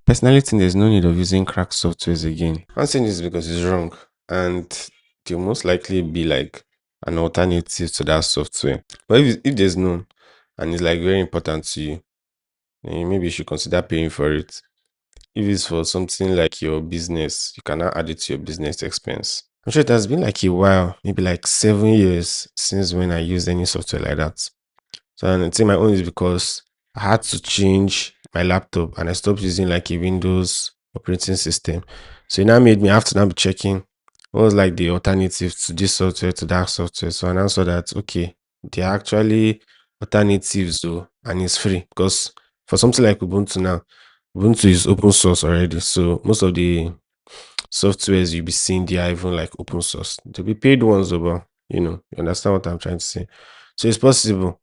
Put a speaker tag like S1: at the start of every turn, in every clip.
S1: Personally, think there's no need of using cracked softwares again. I'm saying this because it's wrong, and they'll most likely be like an alternative to that software. But if there's none and it's like very important to you, then maybe you should consider paying for it. If it's for something like your business, you can now add it to your business expense. I'm sure it has been like a while, maybe like 7 years since when I used any software like that. So and I think my own is because I had to change my laptop and I stopped using like a Windows operating system. So it now made me have to now be checking what was like the alternative to this software to that software. So I now saw that okay, they are actually alternatives though, and it's free because for something like Ubuntu now, Ubuntu is open source already. So most of the softwares you'll be seeing they are even like open source. There'll be paid ones though, but you understand what I'm trying to say. So it's possible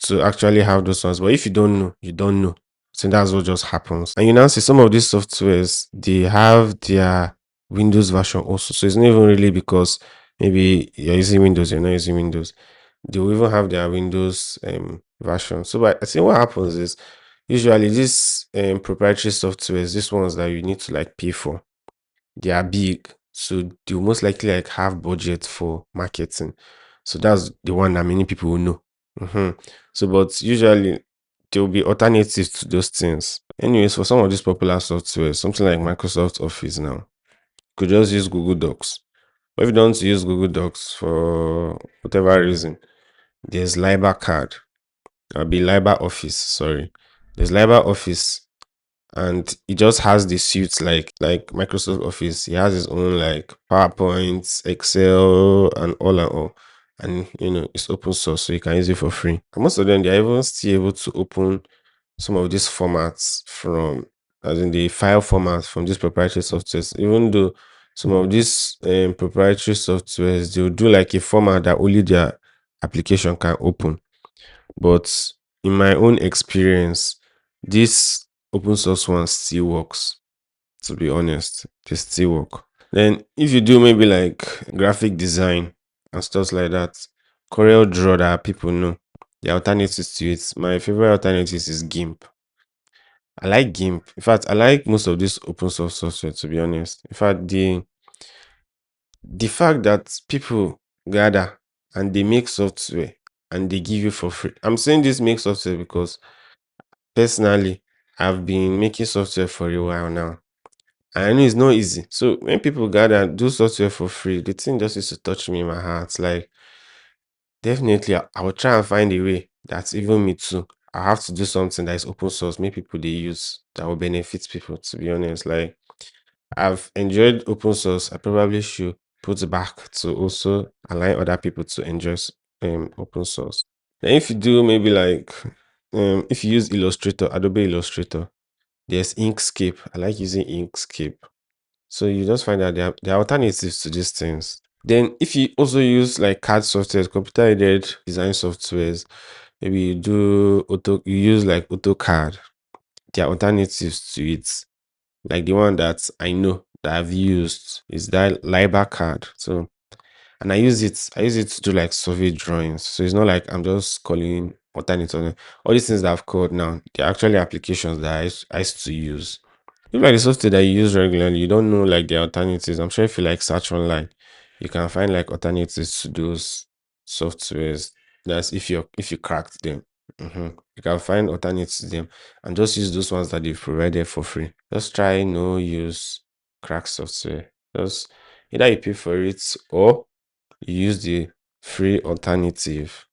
S1: to actually have those ones. But if you don't know, you don't know. So that's what just happens. And you now see some of these softwares, they have their Windows version also. So it's not even really because maybe you're using Windows, you're not using Windows. They will even have their Windows version. So but I think what happens is usually these proprietary softwares, these ones that you need to like pay for, they are big, so they'll most likely like have budget for marketing. So that's the one that many people will know. So, but usually there will be alternatives to those things. Anyways, for some of these popular software, something like Microsoft Office now, you could just use Google Docs. But if you don't want to use Google Docs for whatever reason, there's LibreCAD. I'll be Libre Office, sorry. There's Libre Office and it just has the suits like Microsoft Office. He has his own like PowerPoint, Excel, and all. And it's open source, so you can use it for free. And most of them they're even still able to open some of these formats from as in the file formats from these proprietary softwares, even though some of these proprietary softwares they'll do like a format that only their application can open. But in my own experience, this open source one still works. To be honest, they still work. Then if you do maybe like graphic design and stuff like that, Corel Draw that people know, the alternatives to it. My favorite alternatives is GIMP. I like GIMP. In fact, I like most of this open source software. To be honest, in fact, the fact that people gather and they make software and they give you for free. I'm saying this make software because personally, I've been making software for a while now. And I know it's not easy. So when people gather and do software for free, the thing just used to touch me in my heart. Like definitely I will try and find a way that even me too. I have to do something that is open source, make people they use that will benefit people, to be honest. Like I've enjoyed open source. I probably should put back to also align other people to enjoy open source. Then if you do maybe like if you use Illustrator, Adobe Illustrator, there's Inkscape. I like using Inkscape. So you just find that there are alternatives to these things. Then if you also use like CAD software, computer aided design softwares, maybe you use like AutoCAD. There are alternatives to it. Like the one that I know that I've used is that LibreCAD. So and I use it to do like survey drawings. So it's not like I'm just calling alternative. All these things that I've called now, they're actually applications that I used to use. If like the software that you use regularly, you don't know like the alternatives. I'm sure if you like search online, you can find like alternatives to those softwares. That's if you cracked them. You can find alternatives to them and just use those ones that they've provided for free. Just try no use crack software. Just either you pay for it or you use the free alternative.